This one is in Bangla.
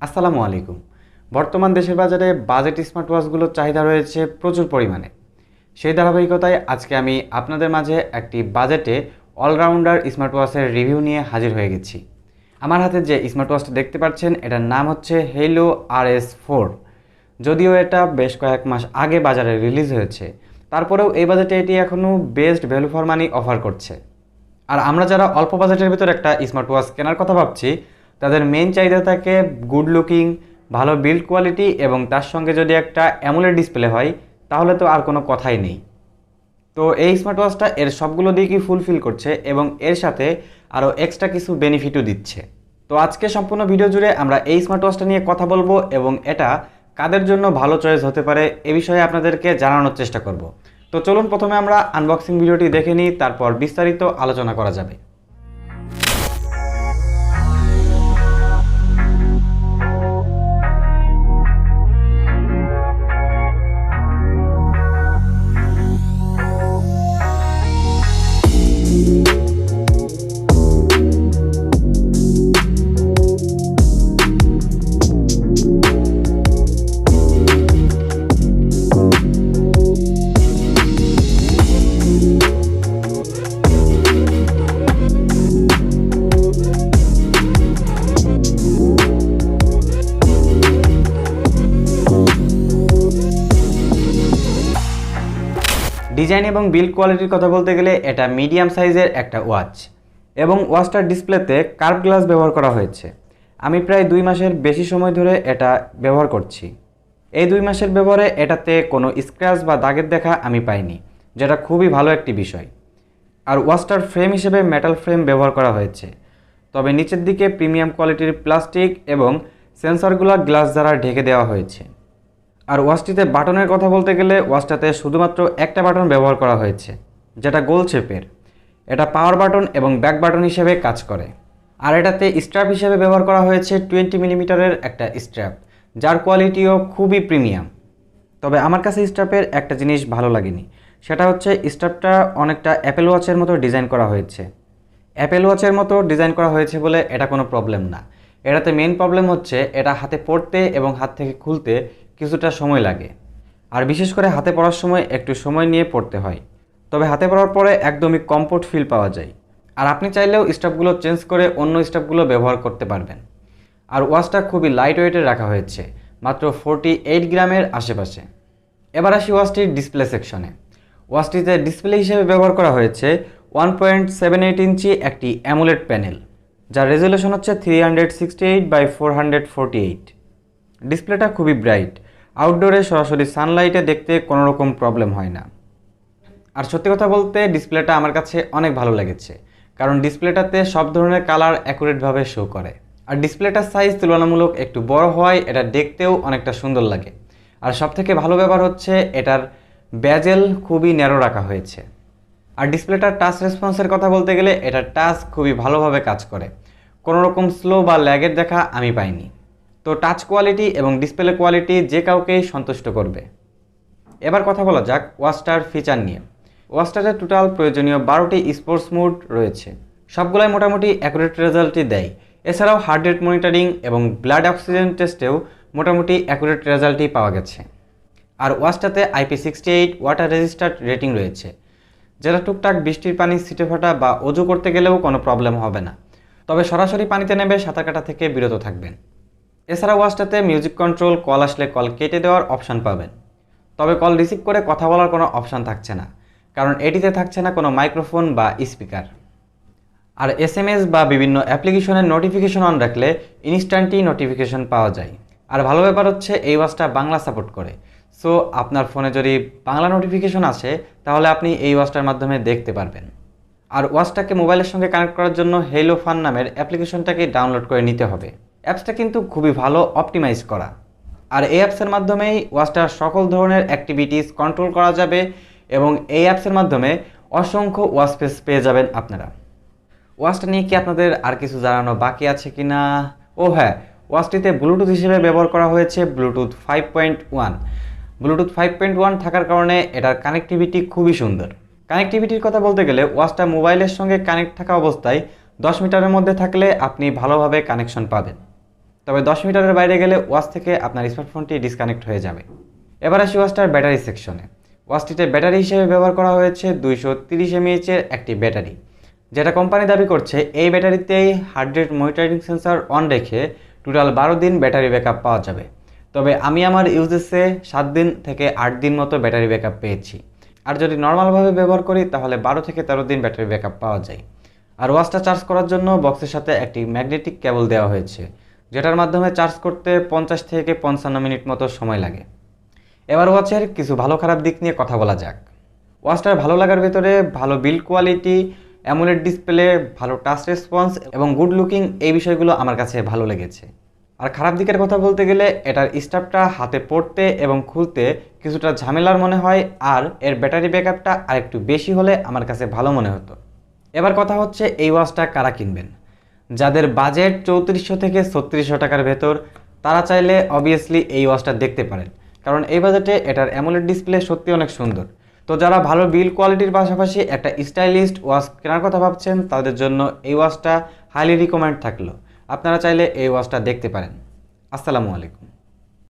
আসসালামু আলাইকুম। বর্তমান দেশের বাজারে বাজেট স্মার্ট ওয়াচগুলোর চাহিদা রয়েছে প্রচুর পরিমাণে। সেই ধারাবাহিকতায় আজকে আমি আপনাদের মাঝে একটি বাজেটে অলরাউন্ডার স্মার্ট ওয়াচের রিভিউ নিয়ে হাজির হয়ে গেছি। আমার হাতে যে স্মার্ট ওয়াচটা দেখতে পাচ্ছেন এটার নাম হচ্ছে Haylou RS4। যদিও এটা বেশ কয়েক মাস আগে বাজারে রিলিজ হয়েছে, তারপরেও এই বাজেটে এটি এখনও best value for money offer করছে। আর আমরা যারা অল্প বাজেটের ভিতর একটা স্মার্ট ওয়াচ কেনার কথা ভাবছি, তাদের মেইন চাহিদা থাকে গুড লুকিং, ভালো বিল্ড কোয়ালিটি এবং তার সঙ্গে যদি একটা অ্যামোলেড ডিসপ্লে হয় তাহলে তো আর কোনো কথাই নেই। তো এই স্মার্ট ওয়াচটা এর সবগুলো দিকই ফুলফিল করছে এবং এর সাথে আরও এক্সট্রা কিছু বেনিফিটও দিচ্ছে। তো আজকে সম্পূর্ণ ভিডিও জুড়ে আমরা এই স্মার্ট ওয়াচটা নিয়ে কথা বলবো এবং এটা কাদের জন্য ভালো চয়েস হতে পারে এ বিষয়ে আপনাদেরকে জানানোর চেষ্টা করব। তো চলুন প্রথমে আমরা আনবক্সিং ভিডিওটি দেখে নিই, তারপর বিস্তারিত আলোচনা করা যাবে। ডিজাইন এবং বিল্ড কোয়ালিটির কথা বলতে গেলে এটা মিডিয়াম সাইজের একটা ওয়াচ এবং ওয়াচটার ডিসপ্লেতে কার্ভ গ্লাস ব্যবহার করা হয়েছে। আমি প্রায় 2 মাসের বেশি সময় ধরে এটা ব্যবহার করছি। এই 2 মাসের ব্যবহারে এটাতে কোনো স্ক্র্যাচ বা দাগের দেখা আমি পাইনি, যেটা খুবই ভালো একটি বিষয়। আর ওয়াচটার ফ্রেম হিসেবে মেটাল ফ্রেম ব্যবহার করা হয়েছে, তবে নিচের দিকে প্রিমিয়াম কোয়ালিটির প্লাস্টিক এবং সেন্সরগুলো গ্লাস দ্বারা ঢেকে দেওয়া হয়েছে। আর ওয়াচটিতে বাটনের কথা বলতে গেলে ওয়াচটাতে শুধুমাত্র একটা বাটন ব্যবহার করা হয়েছে, যেটা গোল শেপের। এটা পাওয়ার বাটন এবং ব্যাক বাটন হিসেবে কাজ করে। আর এটাতে স্ট্র্যাপ হিসেবে ব্যবহার করা হয়েছে 20 মিলিমিটারের একটা স্ট্র্যাপ, যার কোয়ালিটিও খুবই প্রিমিয়াম। তবে আমার কাছে স্ট্র্যাপের একটা জিনিস ভালো লাগেনি, সেটা হচ্ছে স্ট্র্যাপটা অনেকটা অ্যাপেল ওয়াচের মতো ডিজাইন করা হয়েছে। অ্যাপেল ওয়াচের মতো ডিজাইন করা হয়েছে বলে এটা কোনো প্রবলেম না। এটাতে মেইন প্রবলেম হচ্ছে এটা হাতে পড়তে এবং হাত থেকে খুলতে কিছুটা সময় লাগে। আর বিশেষ করে হাতে পড়ার সময় একটু সময় নিয়ে পড়তে হয়, তবে হাতে পড়ার পরে একদমই কমফোর্ট ফিল পাওয়া যায়। আর আপনি চাইলেও স্ট্র্যাপগুলো চেঞ্জ করে অন্য স্ট্র্যাপগুলো ব্যবহার করতে পারবেন। আর ওয়াচটা খুবই লাইট ওয়েটের রাখা হয়েছে, মাত্র 48 গ্রামের আশেপাশে। এবার আসি ওয়াচটির ডিসপ্লে সেকশনে। ওয়াচটিতে ডিসপ্লে হিসেবে ব্যবহার করা হয়েছে 1.78 ইঞ্চি একটি অ্যামোলেড প্যানেল, যার রেজুলেশন হচ্ছে 368/448। ডিসপ্লেটা খুবই ব্রাইট, আউটডোরে সরাসরি সানলাইটে দেখতে কোনো রকম প্রবলেম হয় না। আর সত্যি কথা বলতে ডিসপ্লেটা আমার কাছে অনেক ভালো লেগেছে, কারণ ডিসপ্লেটাতে সব ধরনের কালার অ্যাকুরেটভাবে শো করে। আর ডিসপ্লেটার সাইজ তুলনামূলক একটু বড় হওয়ায় এটা দেখতেও অনেকটা সুন্দর লাগে। আর সবথেকে ভালো ব্যাপার হচ্ছে এটার বেজেল খুবই ন্যারো রাখা হয়েছে। আর ডিসপ্লেটার টাচ রেসপন্সের কথা বলতে গেলে এটার টাচ খুবই ভালোভাবে কাজ করে, কোনো রকম স্লো বা ল্যাগের দেখা আমি পাইনি। তো টাচ কোয়ালিটি এবং ডিসপ্লে কোয়ালিটি যে কাউকেই সন্তুষ্ট করবে। এবার কথা বলা যাক ওয়াচটার ফিচার নিয়ে। ওয়াচটাতে টোটাল প্রয়োজনীয় 12টি স্পোর্টস মোড রয়েছে, সবগুলাই মোটামুটি অ্যাকুরেট রেজাল্টই দেয়। এছাড়াও হার্ট রেট মনিটরিং এবং ব্লাড অক্সিজেন টেস্টেও মোটামুটি অ্যাকুরেট রেজাল্টই পাওয়া গেছে। আর ওয়াচটাতে IP68 ওয়াটার রেজিস্টার্ড রেটিং রয়েছে, যেটা টুকটাক বৃষ্টির পানি ছিটে ফোটা বা অজু করতে গেলেও কোনো প্রবলেম হবে না। তবে সরাসরি পানিতে নেমে সাঁতার কাটা থেকে বিরত থাকবেন। এছাড়া ওয়াচটাতে মিউজিক কন্ট্রোল, কল আসলে কল কেটে দেওয়ার অপশান পাবেন, তবে কল রিসিভ করে কথা বলার কোনো অপশান থাকছে না, কারণ এটিতে থাকছে না কোনো মাইক্রোফোন বা স্পিকার। আর SMS বা বিভিন্ন অ্যাপ্লিকেশনের নোটিফিকেশন অন রাখলে ইনস্ট্যান্টই নোটিফিকেশন পাওয়া যায়। আর ভালো ব্যাপার হচ্ছে এই ওয়াচটা বাংলা সাপোর্ট করে, সো আপনার ফোনে যদি বাংলা নোটিফিকেশন আসে তাহলে আপনি এই ওয়াচটার মাধ্যমে দেখতে পারবেন। আর ওয়াচটাকে মোবাইলের সঙ্গে কানেক্ট করার জন্য হেইলো ফান নামের অ্যাপ্লিকেশনটাকে ডাউনলোড করে নিতে হবে। অ্যাপসটা কিন্তু খুবই ভালো অপটিমাইজ করা। আর এই অ্যাপসের মাধ্যমেই ওয়াচটার সকল ধরনের অ্যাক্টিভিটিস কন্ট্রোল করা যাবে এবং এই অ্যাপসের মাধ্যমে অসংখ্য ওয়াচ ফেস পেয়ে যাবেন আপনারা। ওয়াচটা নিয়ে কি আপনাদের আর কিছু জানানো বাকি আছে কি না? ও হ্যাঁ, ওয়াচটিতে ব্লুটুথ হিসেবে ব্যবহার করা হয়েছে ব্লুটুথ 5.1। ব্লুটুথ 5.1 থাকার কারণে এটার কানেক্টিভিটি খুবই সুন্দর। কানেক্টিভিটির কথা বলতে গেলে ওয়াচটা মোবাইলের সঙ্গে কানেক্ট থাকা অবস্থায় 10 মিটারের মধ্যে থাকলে আপনি ভালোভাবে কানেকশন পাবেন। তবে 10 মিটারের বাইরে গেলে ওয়াচ থেকে আপনার স্মার্টফোনটি ডিসকানেক্ট হয়ে যাবে। এবার আসি ওয়াচটার ব্যাটারি সেকশনে। ওয়াচটিতে ব্যাটারি হিসেবে ব্যবহার করা হয়েছে 230 mAh এর একটি ব্যাটারি, যেটা কোম্পানি দাবি করছে এই ব্যাটারিতেই heart rate monitoring sensor on রেখে টোটাল 12 দিন ব্যাটারি ব্যাকআপ পাওয়া যাবে। তবে আমি আমার ইউজেসে 7 দিন থেকে 8 দিন মতো ব্যাটারি ব্যাকআপ পেয়েছি। আর যদি নর্মালভাবে ব্যবহার করি তাহলে 12 থেকে 13 দিন ব্যাটারি ব্যাকআপ পাওয়া যায়। আর ওয়াচটা চার্জ করার জন্য বক্সের সাথে একটি ম্যাগনেটিক কেবল দেওয়া হয়েছে, যেটার মাধ্যমে চার্জ করতে 50 থেকে 55 মিনিট মতো সময় লাগে। এবার ওয়াচের কিছু ভালো খারাপ দিক নিয়ে কথা বলা যাক। ওয়াচটার ভালো লাগার ভেতরে ভালো বিল্ড কোয়ালিটি, অ্যামোলেড ডিসপ্লে, ভালো টাচ রেসপন্স এবং গুড লুকিং, এই বিষয়গুলো আমার কাছে ভালো লেগেছে। আর খারাপ দিকের কথা বলতে গেলে এটার স্ট্র্যাপটা হাতে পড়তে এবং খুলতে কিছুটা ঝামেলার মনে হয়, আর এর ব্যাটারি ব্যাকআপটা আরেকটু বেশি হলে আমার কাছে ভালো মনে হতো। এবার কথা হচ্ছে এই ওয়াচটা কারা কিনবেন। যাদের বাজেট 3400 থেকে 3600 টাকার ভেতর, তারা চাইলে অবভিয়াসলি এই ওয়াচটা দেখতে পারেন, কারণ এই বাজেটে এটার অ্যামোলেড ডিসপ্লে সত্যি অনেক সুন্দর। তো যারা ভালো বিল্ড কোয়ালিটির পাশাপাশি একটা স্টাইলিস্ট ওয়াচ কেনার কথা ভাবছেন, তাদের জন্য এই ওয়াচটা হাইলি রিকমেন্ড থাকলো। আপনারা চাইলে এই ওয়াচটা দেখতে পারেন। আসসালামু আলাইকুম।